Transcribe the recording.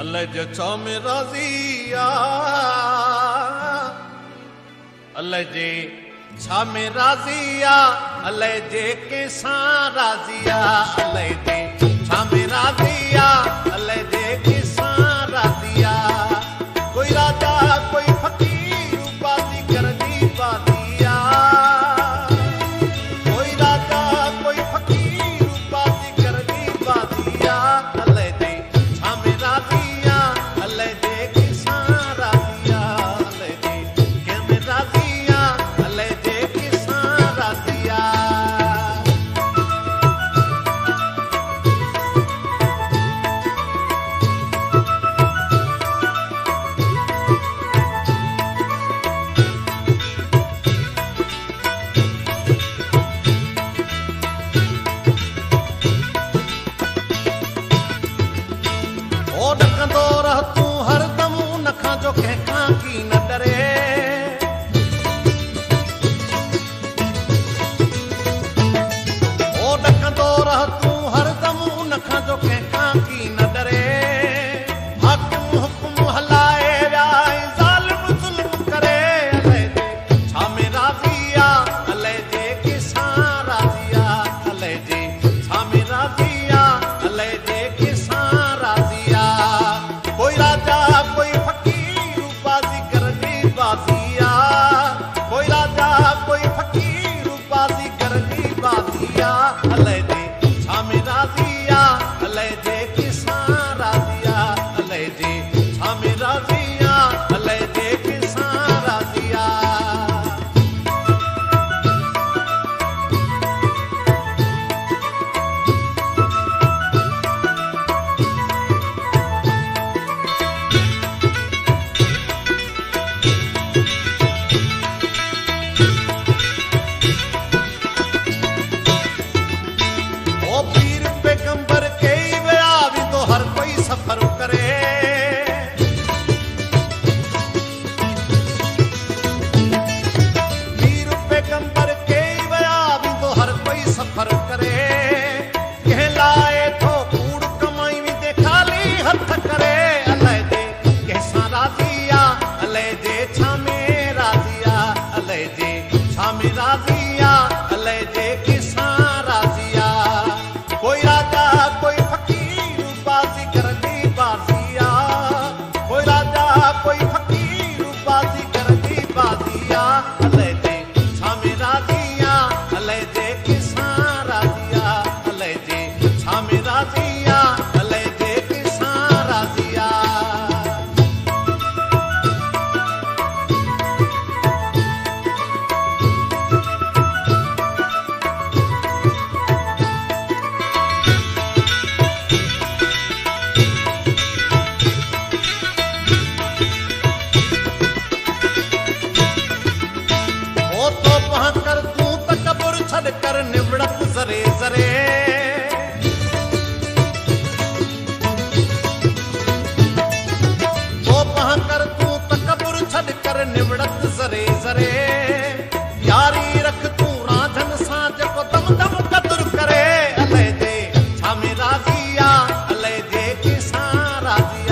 अल्लाह जो छा में राज़िया अल्लाह जे छा में राज़िया अल्लाह जे केसां राज़िया अल्लाह जे छा में राज़िया अल्लाह जे केसां राज़िया कोई राजा कोई फकीर बाजी करनी बादिया कोई राजा कोई फकीर बाजी करनी बादिया अल्लाह जे छा में राज़िया अल्लाह जे केसां राज़िया अल्लाह जे के में राज़िया अल्लाह जे केसां राज़िया डकंदो रह तूं हरदम नखां जो कंहिंखां की न डरे ओ डकंदो रह तूं हरदम नखां जो कंहिंखां की न डरे हाकिम हुकुम हलाए विया ज़ालिम ज़ुल्म करे अल्लाह जे छा में राज़िया अल्लाह जे केसां राज़िया अल्लाह जे छा में राज़िया अल्लाह जे केसां राज़िया कोई राजा कोई फकीर बाजी करनी बाजिया कोई राजा कोई फकीर बाजी करनी बाजिया अल्लाह जे छा में राज़िया अल्लाह जे केसां राज़िया अल्लाह जे छा में राज़िया अल्लाह जे केसां राज़िया पीर पैगंबर के विया भी तो हर कोई सफर करे पीर पैगंबर के विया भी तो हर कोई सफर करे कह लाए तो कूड़ कमाई भी ते खाली हथ करे अल्लाह जे केसां राज़िया अल्लाह जे छा में राज़िया अल्लाह जे छा में राज़िया अल्लाह जे केसां राज़िया कोई राजा कोई फकीर बाजी करनी बाजिया कोई राजा कोई फकीर बाजी करनी बाजिया अल्लाह जे छा में राज़िया अल्लाह जे केसां राज़िया अल्लाह जे छा में राज़िया अल्लाह जे केसां राज़िया कर तू तकबर छड़ कर निवड़त जरे जरे ओ पहां कर तू तकबर छड़ कर निवड़त जरे जरे यारी रख तू रांझन सां जेको दम दम कदर करे अल्लाह जे छा में राज़िया अल्लाह जे केसां राज़िया